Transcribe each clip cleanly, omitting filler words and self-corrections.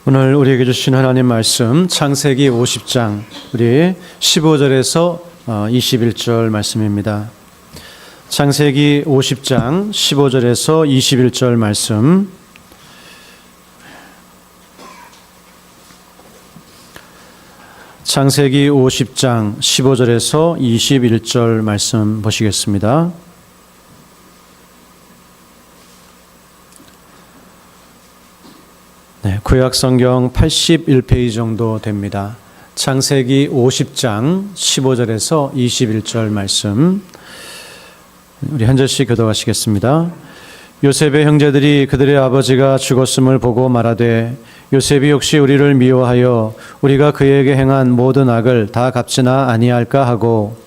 오늘 우리에게 주신 하나님 말씀 창세기 50장 우리 15절에서 21절 말씀입니다. 창세기 50장 15절에서 21절 말씀. 창세기 50장 15절에서 21절 말씀 보시겠습니다. 네, 구약 성경 81페이지 정도 됩니다. 창세기 50장 15절에서 21절 말씀. 우리 한 절씩 교독하시겠습니다. 요셉의 형제들이 그들의 아버지가 죽었음을 보고 말하되 요셉이 혹시 우리를 미워하여 우리가 그에게 행한 모든 악을 다 갚지나 아니할까 하고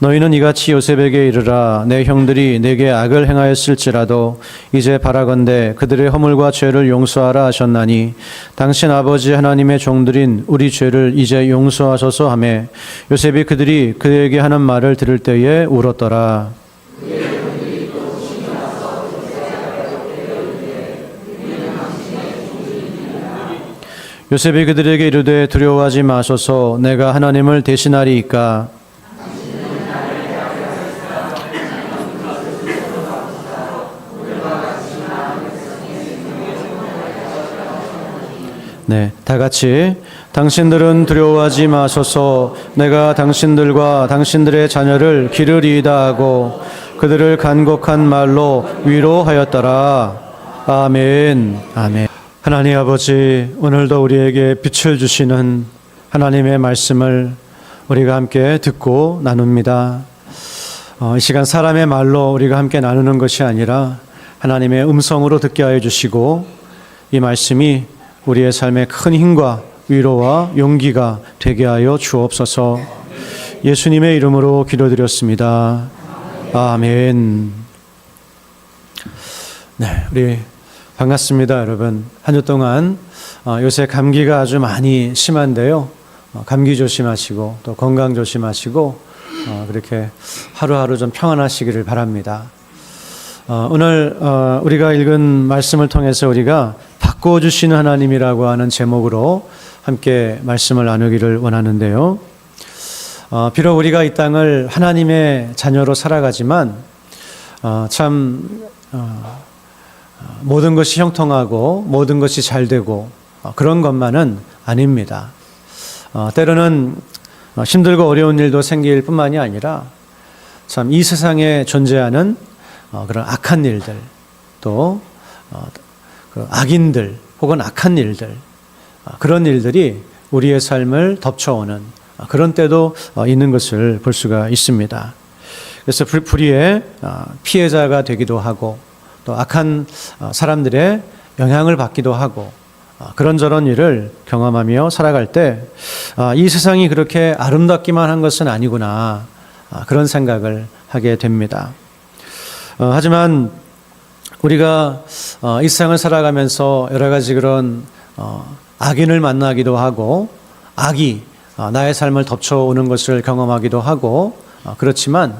너희는 이같이 요셉에게 이르라. 내 형들이 내게 악을 행하였을지라도 이제 바라건대 그들의 허물과 죄를 용서하라 하셨나니 당신 아버지 하나님의 종들인 우리 죄를 이제 용서하소서 하매 요셉이 그들이 그에게 하는 말을 들을 때에 울었더라. 요셉이 그들에게 이르되 두려워하지 마소서. 내가 하나님을 대신하리이까. 네, 다 같이 당신들은 두려워하지 마소서. 내가 당신들과 당신들의 자녀를 기르리이다 하고 그들을 간곡한 말로 위로하였더라. 아멘. 아멘. 하나님 아버지, 오늘도 우리에게 빛을 주시는 하나님의 말씀을 우리가 함께 듣고 나눕니다. 이 시간 사람의 말로 우리가 함께 나누는 것이 아니라 하나님의 음성으로 듣게 하여 주시고 이 말씀이 우리의 삶에 큰 힘과 위로와 용기가 되게 하여 주옵소서. 예수님의 이름으로 기도드렸습니다. 아멘. 네, 우리 반갑습니다, 여러분. 한 주 동안 요새 감기가 아주 많이 심한데요. 감기 조심하시고 또 건강 조심하시고 그렇게 하루하루 좀 평안하시기를 바랍니다. 오늘 우리가 읽은 말씀을 통해서 우리가 바꿔주시는 하나님이라고 하는 제목으로 함께 말씀을 나누기를 원하는데요. 비록 우리가 이 땅을 하나님의 자녀로 살아가지만 참 모든 것이 형통하고 모든 것이 잘 되고 그런 것만은 아닙니다. 때로는 힘들고 어려운 일도 생길 뿐만이 아니라 참 이 세상에 존재하는 그런 악한 일들, 또 그 악인들 혹은 악한 일들, 그런 일들이 우리의 삶을 덮쳐오는 그런 때도 있는 것을 볼 수가 있습니다. 그래서 불의의 피해자가 되기도 하고 또 악한 사람들의 영향을 받기도 하고 그런저런 일을 경험하며 살아갈 때 이 세상이 그렇게 아름답기만 한 것은 아니구나, 그런 생각을 하게 됩니다. 하지만 우리가 이 세상을 살아가면서 여러 가지 그런 악인을 만나기도 하고 악이 나의 삶을 덮쳐오는 것을 경험하기도 하고 그렇지만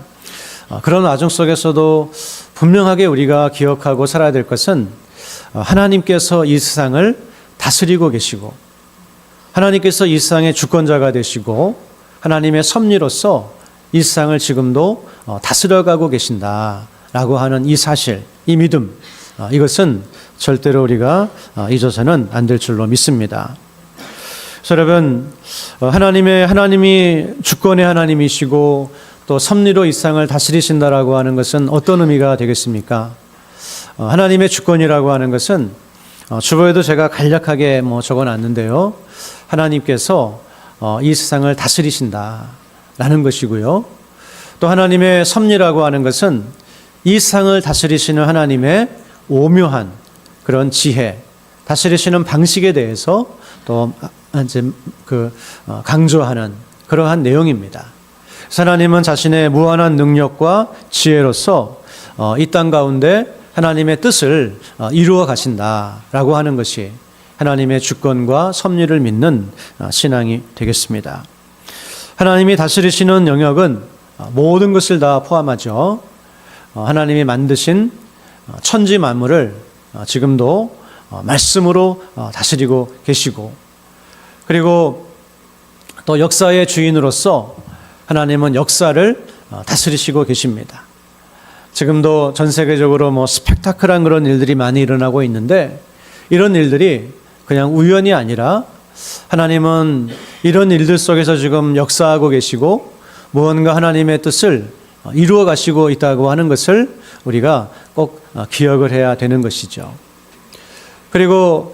그런 와중 속에서도 분명하게 우리가 기억하고 살아야 될 것은 하나님께서 이 세상을 다스리고 계시고 하나님께서 이 세상의 주권자가 되시고 하나님의 섭리로서 이 세상을 지금도 다스려가고 계신다라고 하는 이 사실, 이 믿음, 이것은 절대로 우리가 잊어서는 안 될 줄로 믿습니다. 그래서 여러분, 하나님이 주권의 하나님이시고 또 섭리로 이 세상을 다스리신다라고 하는 것은 어떤 의미가 되겠습니까? 하나님의 주권이라고 하는 것은 주보에도 제가 간략하게 적어놨는데요. 하나님께서 이 세상을 다스리신다라는 것이고요. 또 하나님의 섭리라고 하는 것은 이 세상을 다스리시는 하나님의 오묘한 그런 지혜, 다스리시는 방식에 대해서 또 이제 강조하는 그러한 내용입니다. 하나님은 자신의 무한한 능력과 지혜로서 이 땅 가운데 하나님의 뜻을 이루어 가신다라고 하는 것이 하나님의 주권과 섭리를 믿는 신앙이 되겠습니다. 하나님이 다스리시는 영역은 모든 것을 다 포함하죠. 하나님이 만드신 천지 만물을 지금도 말씀으로 다스리고 계시고, 그리고 또 역사의 주인으로서 하나님은 역사를 다스리시고 계십니다. 지금도 전 세계적으로 스펙타클한 그런 일들이 많이 일어나고 있는데, 이런 일들이 그냥 우연이 아니라 하나님은 이런 일들 속에서 지금 역사하고 계시고 무언가 하나님의 뜻을 이루어 가시고 있다고 하는 것을 우리가 꼭 기억을 해야 되는 것이죠. 그리고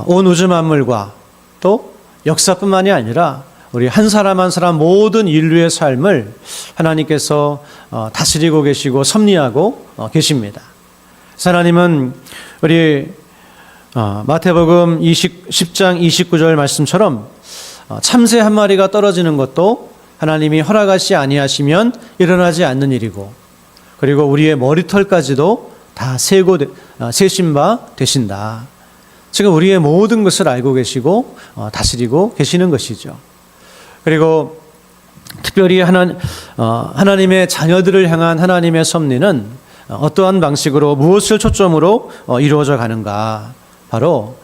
온 우주 만물과 또 역사뿐만이 아니라 우리 한 사람 한 사람 모든 인류의 삶을 하나님께서 다스리고 계시고 섭리하고 계십니다. 그래서 하나님은 우리 마태복음 10장 29절 말씀처럼 참새 한 마리가 떨어지는 것도 하나님이 허락하시 아니하시면 일어나지 않는 일이고, 그리고 우리의 머리털까지도 다 세신 바 되신다. 지금 우리의 모든 것을 알고 계시고 다스리고 계시는 것이죠. 그리고 특별히 하나님의 자녀들을 향한 하나님의 섭리는 어떠한 방식으로 무엇을 초점으로 이루어져 가는가? 바로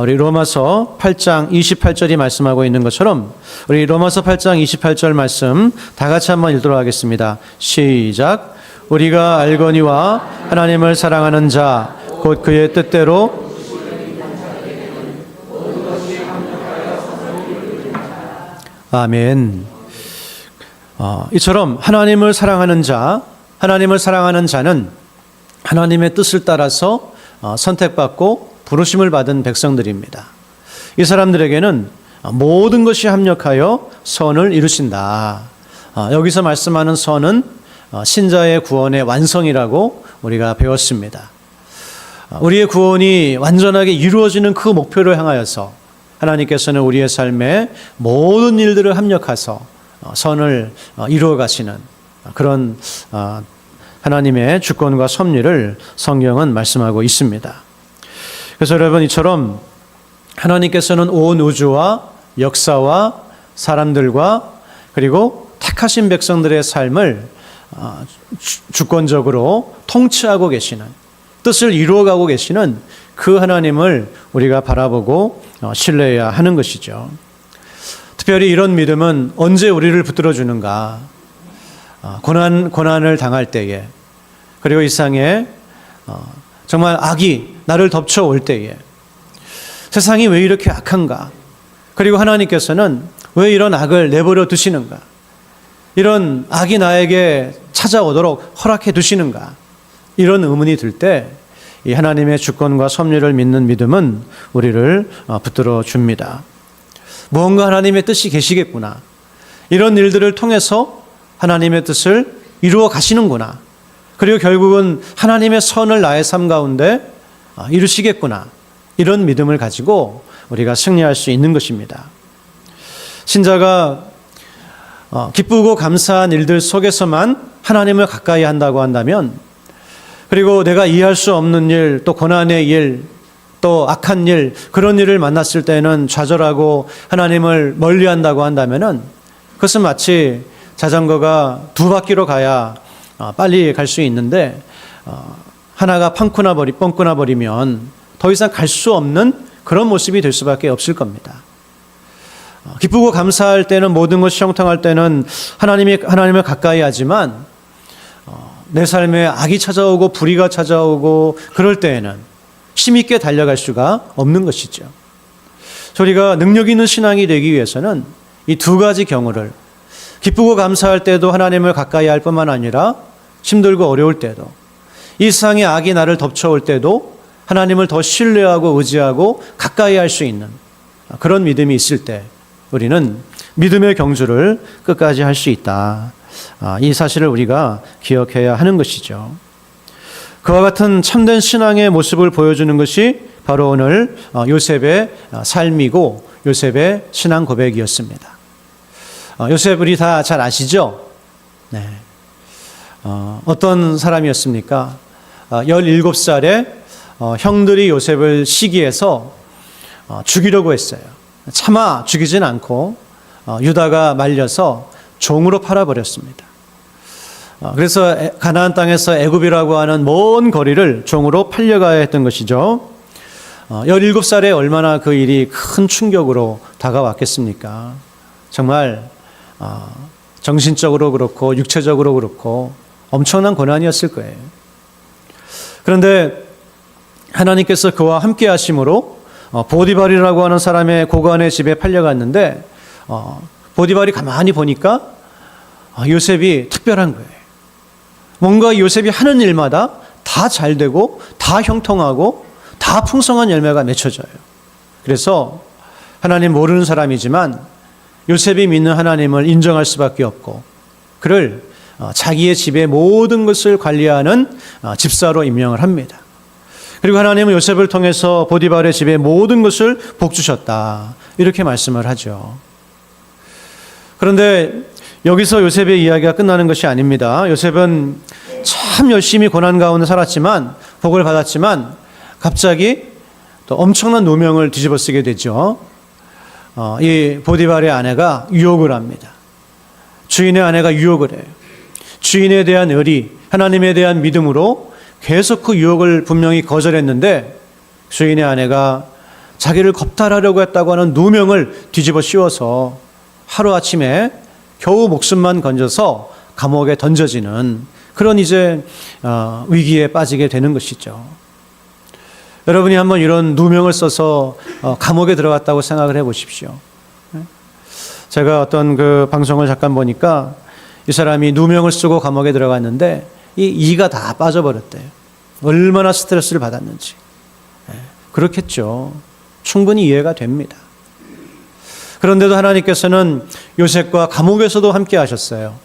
우리 로마서 8장 28절이 말씀하고 있는 것처럼, 우리 로마서 8장 28절 말씀 다 같이 한번 읽도록 하겠습니다. 시작. 우리가 알거니와 하나님을 사랑하는 자 곧 그의 뜻대로 아멘. 이처럼 하나님을 사랑하는 자는 하나님의 뜻을 따라서 선택받고 부르심을 받은 백성들입니다. 이 사람들에게는 모든 것이 합력하여 선을 이루신다. 여기서 말씀하는 선은 신자의 구원의 완성이라고 우리가 배웠습니다. 우리의 구원이 완전하게 이루어지는 그 목표를 향하여서 하나님께서는 우리의 삶에 모든 일들을 합력해서 선을 이루어 가시는 그런 하나님의 주권과 섭리를 성경은 말씀하고 있습니다. 그래서 여러분, 이처럼 하나님께서는 온 우주와 역사와 사람들과 그리고 택하신 백성들의 삶을 주권적으로 통치하고 계시는, 뜻을 이루어가고 계시는 그 하나님을 우리가 바라보고 신뢰해야 하는 것이죠. 특별히 이런 믿음은 언제 우리를 붙들어 주는가? 고난을 당할 때에, 그리고 이 세상에 정말 악이 나를 덮쳐올 때에, 세상이 왜 이렇게 악한가? 그리고 하나님께서는 왜 이런 악을 내버려 두시는가? 이런 악이 나에게 찾아오도록 허락해 두시는가? 이런 의문이 들 때 이 하나님의 주권과 섭리를 믿는 믿음은 우리를 붙들어 줍니다. 무언가 하나님의 뜻이 계시겠구나. 이런 일들을 통해서 하나님의 뜻을 이루어 가시는구나. 그리고 결국은 하나님의 선을 나의 삶 가운데 이루시겠구나. 이런 믿음을 가지고 우리가 승리할 수 있는 것입니다. 신자가 기쁘고 감사한 일들 속에서만 하나님을 가까이 한다고 한다면, 그리고 내가 이해할 수 없는 일, 또 고난의 일, 또 악한 일, 그런 일을 만났을 때는 좌절하고 하나님을 멀리한다고 한다면은, 그것은 마치 자전거가 두 바퀴로 가야 빨리 갈 수 있는데 하나가 뻥꾸나 버리면 더 이상 갈 수 없는 그런 모습이 될 수밖에 없을 겁니다. 기쁘고 감사할 때는, 모든 것이 형통할 때는 하나님을 가까이 하지만 내 삶에 악이 찾아오고 불의가 찾아오고 그럴 때에는 힘있게 달려갈 수가 없는 것이죠. 우리가 능력 있는 신앙이 되기 위해서는 이 두 가지 경우를, 기쁘고 감사할 때도 하나님을 가까이 할 뿐만 아니라 힘들고 어려울 때도, 이 세상의 악이 나를 덮쳐올 때도 하나님을 더 신뢰하고 의지하고 가까이 할 수 있는 그런 믿음이 있을 때 우리는 믿음의 경주를 끝까지 할 수 있다. 이 사실을 우리가 기억해야 하는 것이죠. 그와 같은 참된 신앙의 모습을 보여주는 것이 바로 오늘 요셉의 삶이고 요셉의 신앙 고백이었습니다. 요셉 우리 다 잘 아시죠? 네. 어떤 사람이었습니까? 17살에 형들이 요셉을 시기해서 죽이려고 했어요. 차마 죽이진 않고 유다가 말려서 종으로 팔아버렸습니다. 그래서 가나안 땅에서 애굽이라고 하는 먼 거리를 종으로 팔려가야 했던 것이죠. 17살에 얼마나 그 일이 큰 충격으로 다가왔겠습니까? 정말 정신적으로 그렇고 육체적으로 그렇고 엄청난 고난이었을 거예요. 그런데 하나님께서 그와 함께 하심으로 보디발이라고 하는 사람의 고관의 집에 팔려갔는데 보디발이 가만히 보니까 요셉이 특별한 거예요. 뭔가 요셉이 하는 일마다 다 잘되고 다 형통하고 다 풍성한 열매가 맺혀져요. 그래서 하나님 모르는 사람이지만 요셉이 믿는 하나님을 인정할 수밖에 없고 그를 자기의 집의 모든 것을 관리하는 집사로 임명을 합니다. 그리고 하나님은 요셉을 통해서 보디발의 집의 모든 것을 복주셨다. 이렇게 말씀을 하죠. 그런데 여기서 요셉의 이야기가 끝나는 것이 아닙니다. 요셉은 참 열심히 고난 가운데 살았지만 복을 받았지만 갑자기 또 엄청난 누명을 뒤집어쓰게 되죠. 이 보디발의 아내가 유혹을 합니다. 주인의 아내가 유혹을 해요. 주인에 대한 의리, 하나님에 대한 믿음으로 계속 그 유혹을 분명히 거절했는데 주인의 아내가 자기를 겁탈하려고 했다고 하는 누명을 뒤집어 씌워서 하루아침에 겨우 목숨만 건져서 감옥에 던져지는 그런 이제 위기에 빠지게 되는 것이죠. 여러분이 한번 이런 누명을 써서 감옥에 들어갔다고 생각을 해보십시오. 제가 어떤 그 방송을 잠깐 보니까 이 사람이 누명을 쓰고 감옥에 들어갔는데 이 이가 다 빠져버렸대요. 얼마나 스트레스를 받았는지. 그렇겠죠. 충분히 이해가 됩니다. 그런데도 하나님께서는 요셉과 감옥에서도 함께 하셨어요.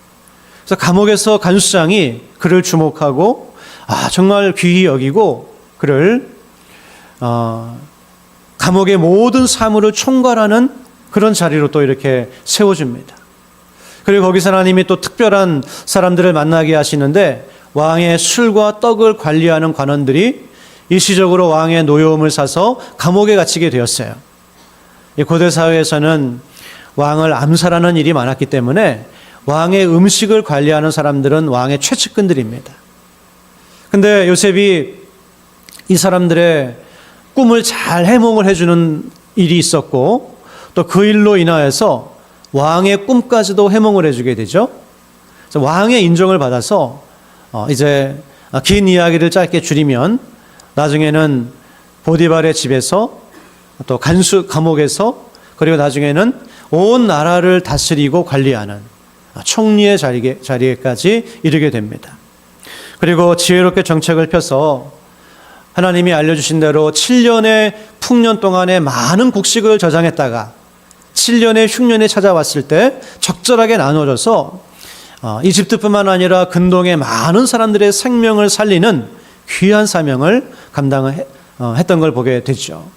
그래서 감옥에서 간수장이 그를 주목하고 정말 귀히 여기고 그를 감옥의 모든 사물을 총괄하는 그런 자리로 또 이렇게 세워줍니다. 그리고 거기서 하나님이 또 특별한 사람들을 만나게 하시는데 왕의 술과 떡을 관리하는 관원들이 일시적으로 왕의 노여움을 사서 감옥에 갇히게 되었어요. 이 고대 사회에서는 왕을 암살하는 일이 많았기 때문에 왕의 음식을 관리하는 사람들은 왕의 최측근들입니다. 근데 요셉이 이 사람들의 꿈을 잘 해몽을 해주는 일이 있었고 또 그 일로 인하여서 왕의 꿈까지도 해몽을 해주게 되죠. 그래서 왕의 인정을 받아서 이제 긴 이야기를 짧게 줄이면 나중에는 보디발의 집에서 또 간수 감옥에서 그리고 나중에는 온 나라를 다스리고 관리하는 총리의 자리에까지 이르게 됩니다. 그리고 지혜롭게 정책을 펴서 하나님이 알려주신 대로 7년의 풍년 동안에 많은 곡식을 저장했다가 7년의 흉년이 찾아왔을 때 적절하게 나눠져서 이집트뿐만 아니라 근동의 많은 사람들의 생명을 살리는 귀한 사명을 감당했던 걸 보게 되죠.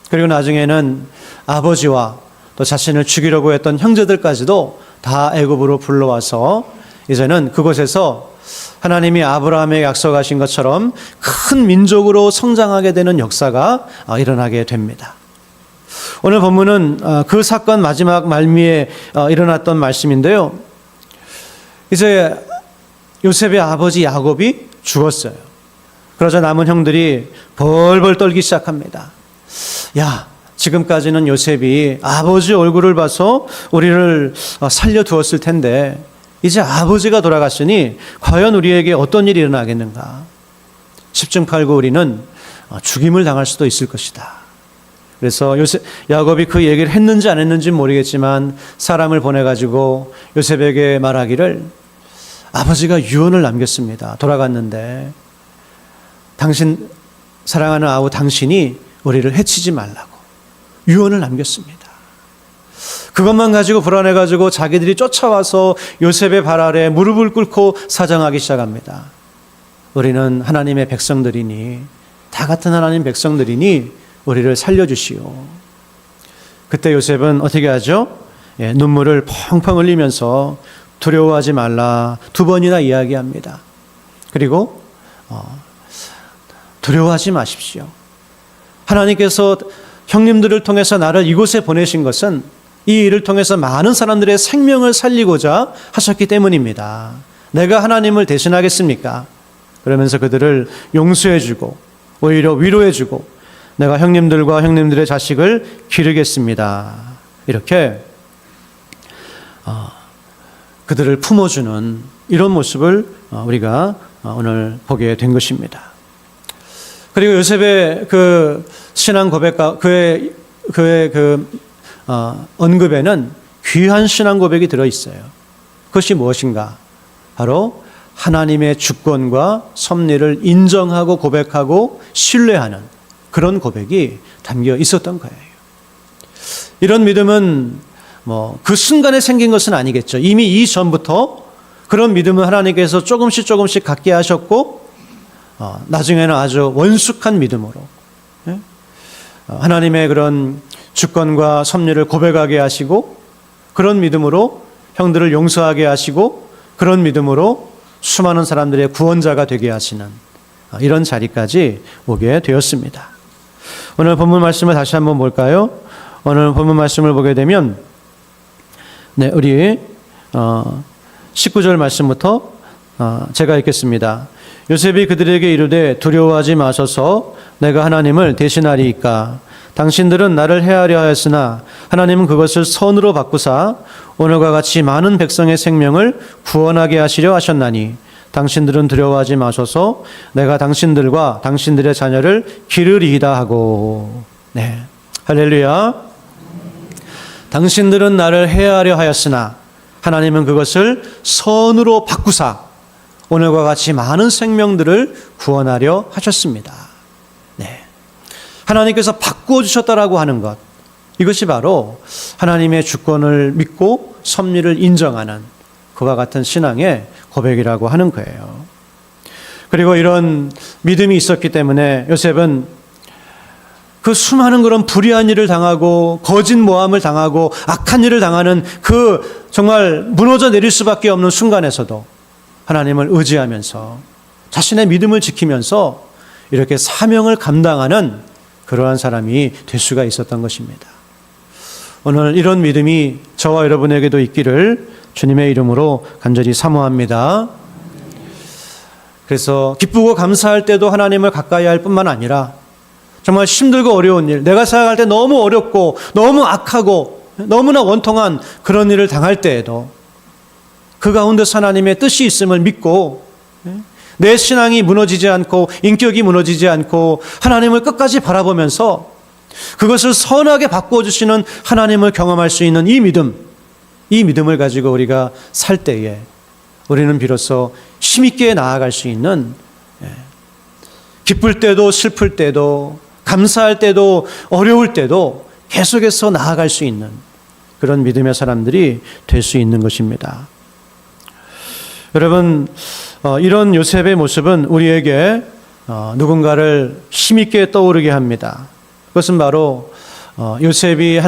그리고 나중에는 아버지와 또 자신을 죽이려고 했던 형제들까지도 다 애굽으로 불러와서 이제는 그곳에서 하나님이 아브라함에게 약속하신 것처럼 큰 민족으로 성장하게 되는 역사가 일어나게 됩니다. 오늘 본문은 그 사건 마지막 말미에 일어났던 말씀인데요. 이제 요셉의 아버지 야곱이 죽었어요. 그러자 남은 형들이 벌벌 떨기 시작합니다. 야, 지금까지는 요셉이 아버지 얼굴을 봐서 우리를 살려두었을 텐데 이제 아버지가 돌아갔으니 과연 우리에게 어떤 일이 일어나겠는가. 10중 8구 우리는 죽임을 당할 수도 있을 것이다. 그래서 야곱이 그 얘기를 했는지 안 했는지 모르겠지만 사람을 보내가지고 요셉에게 말하기를 아버지가 유언을 남겼습니다. 돌아갔는데 당신 사랑하는 아우 당신이 우리를 해치지 말라고 유언을 남겼습니다. 그것만 가지고 불안해가지고 자기들이 쫓아와서 요셉의 발 아래 무릎을 꿇고 사정하기 시작합니다. 우리는 하나님의 백성들이니 다 같은 하나님 백성들이니 우리를 살려주시오. 그때 요셉은 어떻게 하죠? 눈물을 펑펑 흘리면서 두려워하지 말라 2번이나 이야기합니다. 그리고 두려워하지 마십시오. 하나님께서 형님들을 통해서 나를 이곳에 보내신 것은 이 일을 통해서 많은 사람들의 생명을 살리고자 하셨기 때문입니다. 내가 하나님을 대신하겠습니까? 그러면서 그들을 용서해주고 오히려 위로해주고 내가 형님들과 형님들의 자식을 기르겠습니다. 이렇게 그들을 품어주는 이런 모습을 우리가 오늘 보게 된 것입니다. 그리고 요셉의 그 신앙 고백과 그의 언급에는 귀한 신앙 고백이 들어 있어요. 그것이 무엇인가? 바로 하나님의 주권과 섭리를 인정하고 고백하고 신뢰하는 그런 고백이 담겨 있었던 거예요. 이런 믿음은 그 순간에 생긴 것은 아니겠죠. 이미 이전부터 그런 믿음을 하나님께서 조금씩 갖게 하셨고 나중에는 아주 원숙한 믿음으로 하나님의 그런 주권과 섭리를 고백하게 하시고 그런 믿음으로 형들을 용서하게 하시고 그런 믿음으로 수많은 사람들의 구원자가 되게 하시는 이런 자리까지 오게 되었습니다. 오늘 본문 말씀을 다시 한번 볼까요? 오늘 본문 말씀을 보게 되면 우리 19절 말씀부터 제가 읽겠습니다. 요셉이 그들에게 이르되 두려워하지 마소서 내가 하나님을 대신하리이까 당신들은 나를 해하려 하였으나 하나님은 그것을 선으로 바꾸사 오늘과 같이 많은 백성의 생명을 구원하게 하시려 하셨나니 당신들은 두려워하지 마소서 내가 당신들과 당신들의 자녀를 기르리이다 하고. 네, 할렐루야. 당신들은 나를 해하려 하였으나 하나님은 그것을 선으로 바꾸사 오늘과 같이 많은 생명들을 구원하려 하셨습니다. 네, 하나님께서 바꾸어 주셨다라고 하는 것, 이것이 바로 하나님의 주권을 믿고 섭리를 인정하는 그와 같은 신앙의 고백이라고 하는 거예요. 그리고 이런 믿음이 있었기 때문에 요셉은 그 수많은 그런 불의한 일을 당하고 거짓 모함을 당하고 악한 일을 당하는 그 정말 무너져 내릴 수밖에 없는 순간에서도 하나님을 의지하면서 자신의 믿음을 지키면서 이렇게 사명을 감당하는 그러한 사람이 될 수가 있었던 것입니다. 오늘 이런 믿음이 저와 여러분에게도 있기를 주님의 이름으로 간절히 사모합니다. 그래서 기쁘고 감사할 때도 하나님을 가까이 할 뿐만 아니라 정말 힘들고 어려운 일, 내가 생각할 때 너무 어렵고 너무 악하고 너무나 원통한 그런 일을 당할 때에도 그 가운데서 하나님의 뜻이 있음을 믿고 내 신앙이 무너지지 않고 인격이 무너지지 않고 하나님을 끝까지 바라보면서 그것을 선하게 바꾸어 주시는 하나님을 경험할 수 있는 이 믿음을 가지고 우리가 살 때에 우리는 비로소 힘있게 나아갈 수 있는, 기쁠 때도 슬플 때도 감사할 때도 어려울 때도 계속해서 나아갈 수 있는 그런 믿음의 사람들이 될 수 있는 것입니다. 여러분, 이런 요셉의 모습은 우리에게 누군가를 힘있게 떠오르게 합니다. 그것은 바로 요셉이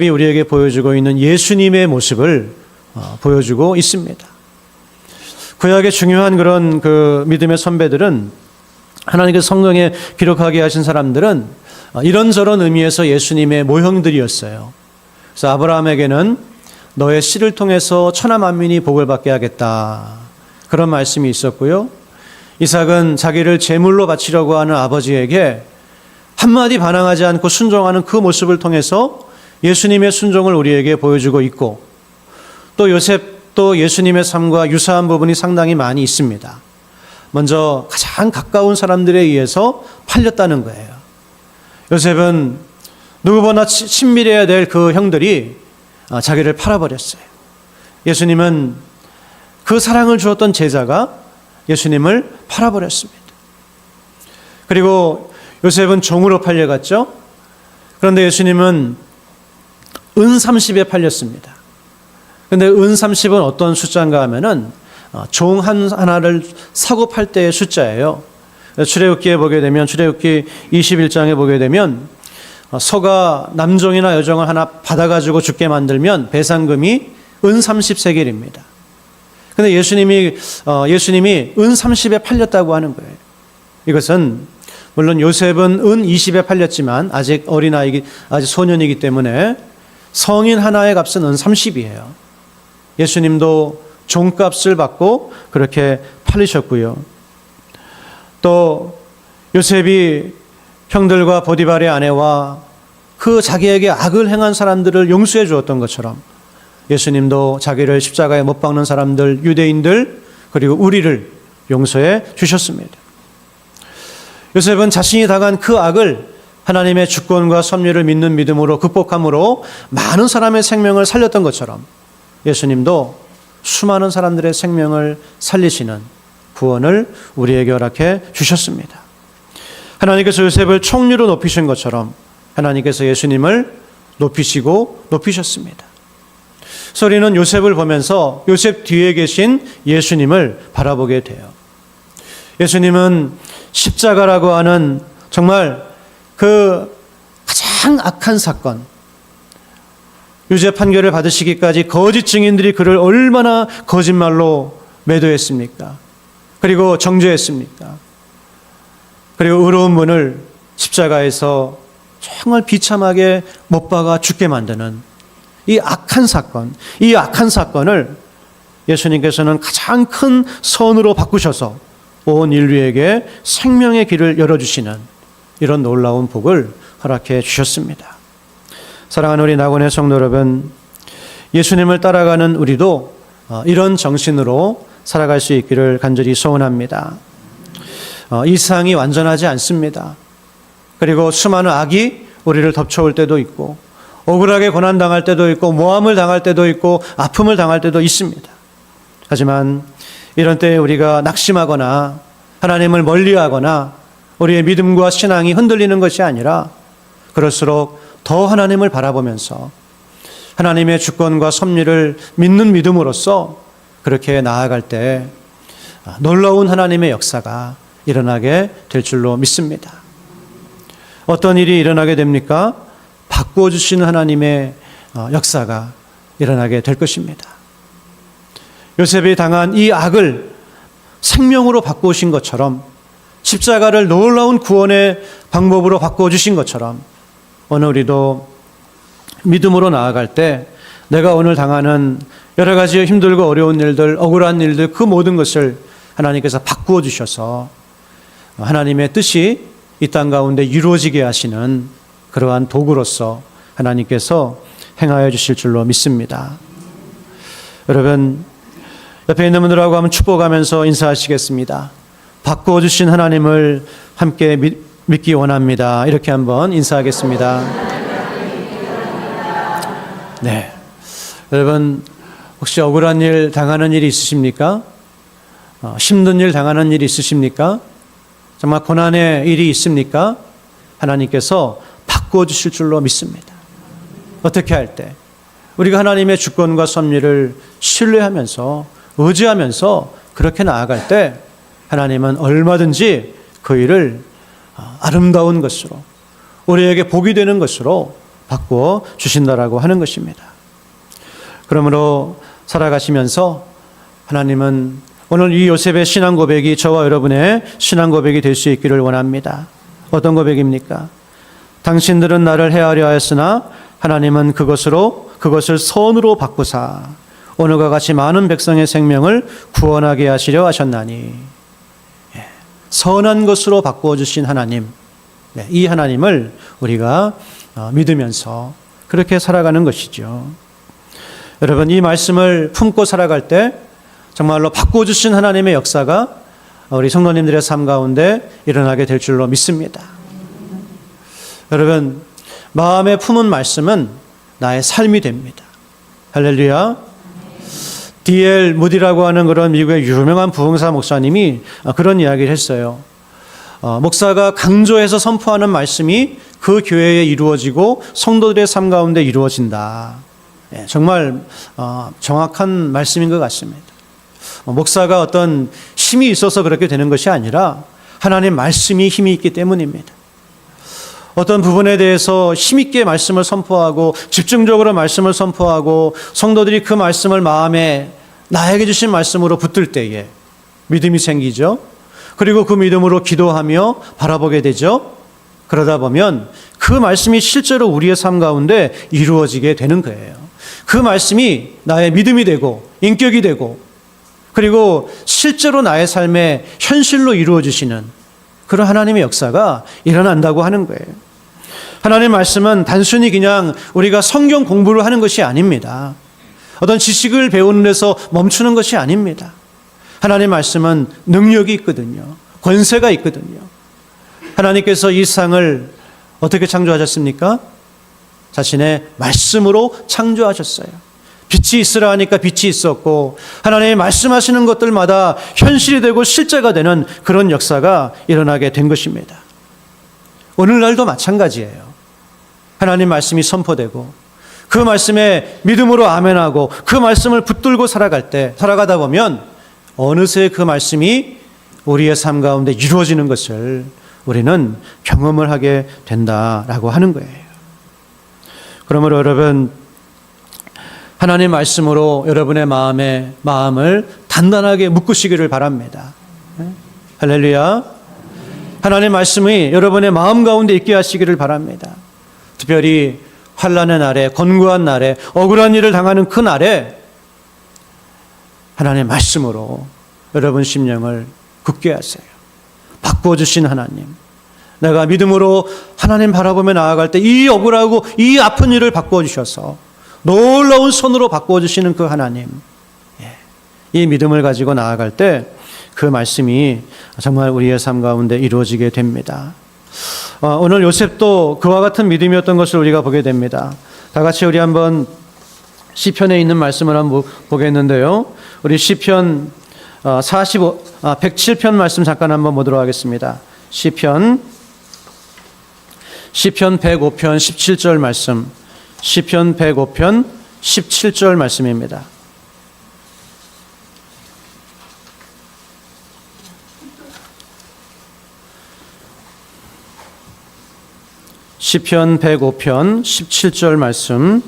우리에게 보여주고 있는 예수님의 모습을 보여주고 있습니다. 구약의 중요한 그런 그 믿음의 선배들은, 하나님께서 성경에 기록하게 하신 사람들은 이런저런 의미에서 예수님의 모형들이었어요. 그래서 아브라함에게는 너의 씨를 통해서 천하 만민이 복을 받게 하겠다, 그런 말씀이 있었고요. 이삭은 자기를 제물로 바치려고 하는 아버지에게 한마디 반항하지 않고 순종하는 그 모습을 통해서 예수님의 순종을 우리에게 보여주고 있고, 또 요셉도 예수님의 삶과 유사한 부분이 상당히 많이 있습니다. 먼저 가장 가까운 사람들에 의해서 팔렸다는 거예요. 요셉은 누구보다 친밀해야 될 그 형들이 자기를 팔아버렸어요. 예수님은 그 사랑을 주었던 제자가 예수님을 팔아버렸습니다. 그리고 요셉은 종으로 팔려갔죠. 그런데 예수님은 은 30에 팔렸습니다. 그런데 은 30은 어떤 숫자인가 하면은 종 하나를 사고 팔 때의 숫자예요. 출애굽기에 보게 되면, 출애굽기 21장에 보게 되면 서가 남종이나 여종을 하나 받아가지고 죽게 만들면 배상금이 은 30세겔입니다. 그런데 예수님이 은 30에 팔렸다고 하는 거예요. 이것은 물론 요셉은 은 20에 팔렸지만 아직 아직 소년이기 때문에 성인 하나의 값은 은 30이에요. 예수님도 종값을 받고 그렇게 팔리셨고요. 또 요셉이 형들과 보디발의 아내와 그 자기에게 악을 행한 사람들을 용서해 주었던 것처럼 예수님도 자기를 십자가에 못 박는 사람들, 유대인들, 그리고 우리를 용서해 주셨습니다. 요셉은 자신이 당한 그 악을 하나님의 주권과 섭리를 믿는 믿음으로 극복함으로 많은 사람의 생명을 살렸던 것처럼 예수님도 수많은 사람들의 생명을 살리시는 구원을 우리에게 허락해 주셨습니다. 하나님께서 요셉을 총리로 높이신 것처럼 하나님께서 예수님을 높이시고 높이셨습니다. 그래서 우리는 요셉을 보면서 요셉 뒤에 계신 예수님을 바라보게 돼요. 예수님은 십자가라고 하는 정말 그 가장 악한 사건, 유죄 판결을 받으시기까지 거짓 증인들이 그를 얼마나 거짓말로 매도했습니까? 그리고 정죄했습니까? 그리고 의로운 분을 십자가에서 정말 비참하게 못 박아 죽게 만드는 이 악한 사건, 이 악한 사건을 예수님께서는 가장 큰 선으로 바꾸셔서 온 인류에게 생명의 길을 열어주시는 이런 놀라운 복을 허락해 주셨습니다. 사랑하는 우리 낙원의 성도 여러분, 예수님을 따라가는 우리도 이런 정신으로 살아갈 수 있기를 간절히 소원합니다. 이 세상이 완전하지 않습니다. 그리고 수많은 악이 우리를 덮쳐올 때도 있고 억울하게 고난당할 때도 있고 모함을 당할 때도 있고 아픔을 당할 때도 있습니다. 하지만 이런 때에 우리가 낙심하거나 하나님을 멀리하거나 우리의 믿음과 신앙이 흔들리는 것이 아니라 그럴수록 더 하나님을 바라보면서 하나님의 주권과 섭리를 믿는 믿음으로써 그렇게 나아갈 때 놀라운 하나님의 역사가 일어나게 될 줄로 믿습니다. 어떤 일이 일어나게 됩니까? 바꾸어 주시는 하나님의 역사가 일어나게 될 것입니다. 요셉이 당한 이 악을 생명으로 바꾸신 것처럼 십자가를 놀라운 구원의 방법으로 바꾸어 주신 것처럼 오늘 우리도 믿음으로 나아갈 때 내가 오늘 당하는 여러 가지 힘들고 어려운 일들, 억울한 일들 그 모든 것을 하나님께서 바꾸어 주셔서 하나님의 뜻이 이 땅 가운데 이루어지게 하시는 그러한 도구로서 하나님께서 행하여 주실 줄로 믿습니다. 여러분, 옆에 있는 분들하고 한번 축복하면서 인사하시겠습니다. 바꾸어 주신 하나님을 함께 믿기 원합니다. 이렇게 한번 인사하겠습니다. 네, 여러분 혹시 억울한 일 당하는 일이 있으십니까? 힘든 일 당하는 일이 있으십니까? 정말 고난의 일이 있습니까? 하나님께서 바꾸어 주실 줄로 믿습니다. 어떻게 할 때? 우리가 하나님의 주권과 섭리를 신뢰하면서 의지하면서 그렇게 나아갈 때 하나님은 얼마든지 그 일을 아름다운 것으로 우리에게 복이 되는 것으로 바꾸어 주신다라고 하는 것입니다. 그러므로 살아가시면서 하나님은 오늘 이 요셉의 신앙 고백이 저와 여러분의 신앙 고백이 될 수 있기를 원합니다. 어떤 고백입니까? 당신들은 나를 해하려 하였으나 하나님은 그것을 선으로 바꾸사 오늘과 같이 많은 백성의 생명을 구원하게 하시려 하셨나니. 선한 것으로 바꾸어 주신 하나님, 이 하나님을 우리가 믿으면서 그렇게 살아가는 것이죠. 여러분, 이 말씀을 품고 살아갈 때 정말로 바꾸어 주신 하나님의 역사가 우리 성도님들의 삶 가운데 일어나게 될 줄로 믿습니다. 여러분, 마음에 품은 말씀은 나의 삶이 됩니다. 할렐루야. D.L. 무디라고 하는 그런 미국의 유명한 부흥사 목사님이 그런 이야기를 했어요. 목사가 강조해서 선포하는 말씀이 그 교회에 이루어지고 성도들의 삶 가운데 이루어진다. 정말 정확한 말씀인 것 같습니다. 목사가 어떤 힘이 있어서 그렇게 되는 것이 아니라 하나님의 말씀이 힘이 있기 때문입니다. 어떤 부분에 대해서 힘있게 말씀을 선포하고 집중적으로 말씀을 선포하고 성도들이 그 말씀을 마음에 나에게 주신 말씀으로 붙들 때에 믿음이 생기죠. 그리고 그 믿음으로 기도하며 바라보게 되죠. 그러다 보면 그 말씀이 실제로 우리의 삶 가운데 이루어지게 되는 거예요. 그 말씀이 나의 믿음이 되고 인격이 되고 그리고 실제로 나의 삶에 현실로 이루어지시는 그런 하나님의 역사가 일어난다고 하는 거예요. 하나님의 말씀은 단순히 그냥 우리가 성경 공부를 하는 것이 아닙니다. 어떤 지식을 배우는 데서 멈추는 것이 아닙니다. 하나님의 말씀은 능력이 있거든요. 권세가 있거든요. 하나님께서 이 세상을 어떻게 창조하셨습니까? 자신의 말씀으로 창조하셨어요. 빛이 있으라 하니까 빛이 있었고 하나님이 말씀하시는 것들마다 현실이 되고 실제가 되는 그런 역사가 일어나게 된 것입니다. 오늘날도 마찬가지예요. 하나님 말씀이 선포되고 그 말씀에 믿음으로 아멘하고 그 말씀을 붙들고 살아가다 보면 어느새 그 말씀이 우리의 삶 가운데 이루어지는 것을 우리는 경험을 하게 된다라고 하는 거예요. 그러므로 여러분, 하나님 말씀으로 여러분의 마음을 단단하게 묶으시기를 바랍니다. 할렐루야. 하나님 말씀이 여러분의 마음 가운데 있게 하시기를 바랍니다. 특별히 환난의 날에, 권고한 날에, 억울한 일을 당하는 그 날에 하나님의 말씀으로 여러분 심령을 굳게 하세요. 바꿔주신 하나님, 내가 믿음으로 하나님 바라보며 나아갈 때 이 억울하고 이 아픈 일을 바꿔주셔서 놀라운 손으로 바꿔주시는 그 하나님, 이 믿음을 가지고 나아갈 때 그 말씀이 정말 우리의 삶 가운데 이루어지게 됩니다. 오늘 요셉도 그와 같은 믿음이었던 것을 우리가 보게 됩니다. 다 같이 우리 한번 시편에 있는 말씀을 한번 보겠는데요. 우리 시편 107편 말씀 잠깐 한번 보도록 하겠습니다. 시편 105편 17절 말씀, 시편 105편 17절 말씀입니다. 시편 105편 17절 말씀.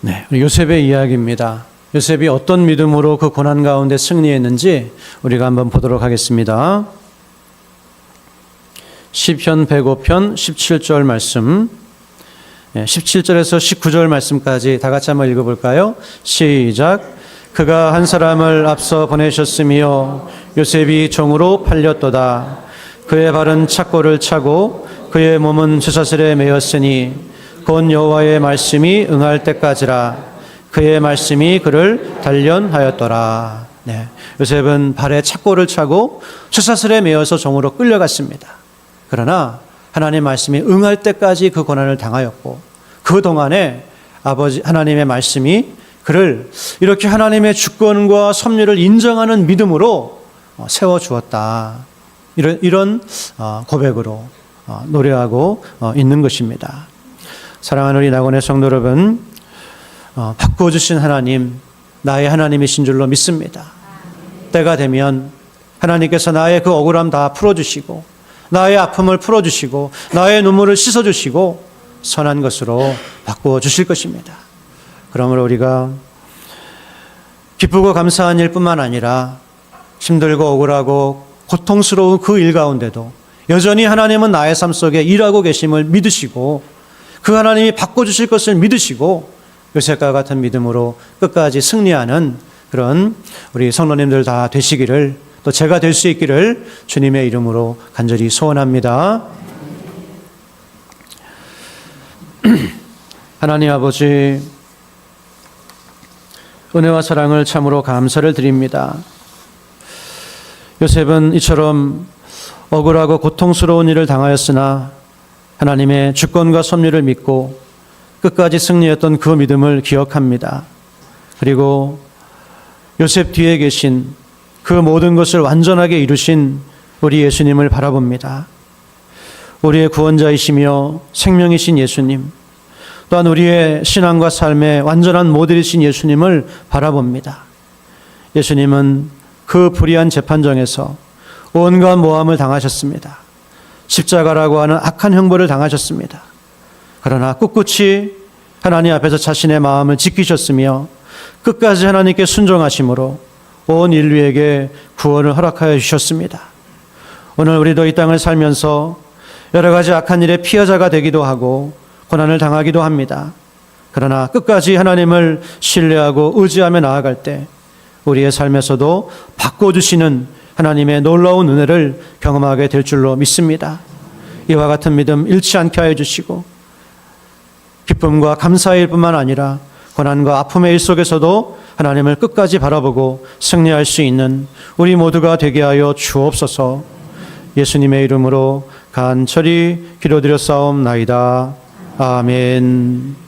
네, 요셉의 이야기입니다. 요셉이 어떤 믿음으로 그 고난 가운데 승리했는지 우리가 한번 보도록 하겠습니다. 시편 105편 17절 말씀, 17절에서 19절 말씀까지 다 같이 한번 읽어볼까요? 시작. 그가 한 사람을 앞서 보내셨으며 요셉이 종으로 팔렸도다. 그의 발은 착고를 차고 그의 몸은 쇠사슬에 매였으니 곧 여호와의 말씀이 응할 때까지라. 그의 말씀이 그를 단련하였더라. 네, 요셉은 발에 착고를 차고 쇠사슬에 매여서 종으로 끌려갔습니다. 그러나 하나님의 말씀이 응할 때까지 그 고난을 당하였고 그 동안에 아버지 하나님의 말씀이 그를 이렇게 하나님의 주권과 섭리를 인정하는 믿음으로 세워주었다. 이런 고백으로 노래하고 있는 것입니다. 사랑하는 우리 낙원의 성도 여러분, 바꿔주신 하나님, 나의 하나님이신 줄로 믿습니다. 때가 되면 하나님께서 나의 그 억울함 다 풀어주시고 나의 아픔을 풀어주시고 나의 눈물을 씻어주시고 선한 것으로 바꿔주실 것입니다. 그러므로 우리가 기쁘고 감사한 일뿐만 아니라 힘들고 억울하고 고통스러운 그 일 가운데도 여전히 하나님은 나의 삶 속에 일하고 계심을 믿으시고 그 하나님이 바꿔주실 것을 믿으시고 요셉과 같은 믿음으로 끝까지 승리하는 그런 우리 성도님들 다 되시기를, 또 제가 될 수 있기를 주님의 이름으로 간절히 소원합니다. 하나님 아버지, 은혜와 사랑을 참으로 감사를 드립니다. 요셉은 이처럼 억울하고 고통스러운 일을 당하였으나 하나님의 주권과 섭리를 믿고 끝까지 승리했던 그 믿음을 기억합니다. 그리고 요셉 뒤에 계신 그 모든 것을 완전하게 이루신 우리 예수님을 바라봅니다. 우리의 구원자이시며 생명이신 예수님, 또한 우리의 신앙과 삶의 완전한 모델이신 예수님을 바라봅니다. 예수님은 그 불의한 재판정에서 온갖 모함을 당하셨습니다. 십자가라고 하는 악한 형벌을 당하셨습니다. 그러나 꿋꿋이 하나님 앞에서 자신의 마음을 지키셨으며 끝까지 하나님께 순종하심으로 온 인류에게 구원을 허락하여 주셨습니다. 오늘 우리도 이 땅을 살면서 여러 가지 악한 일의 피해자가 되기도 하고 고난을 당하기도 합니다. 그러나 끝까지 하나님을 신뢰하고 의지하며 나아갈 때 우리의 삶에서도 바꿔주시는 하나님의 놀라운 은혜를 경험하게 될 줄로 믿습니다. 이와 같은 믿음 잃지 않게 하여 주시고 기쁨과 감사의 일 뿐만 아니라 고난과 아픔의 일 속에서도 하나님을 끝까지 바라보고 승리할 수 있는 우리 모두가 되게 하여 주옵소서. 예수님의 이름으로 간절히 기도드렸사옵나이다. 아멘.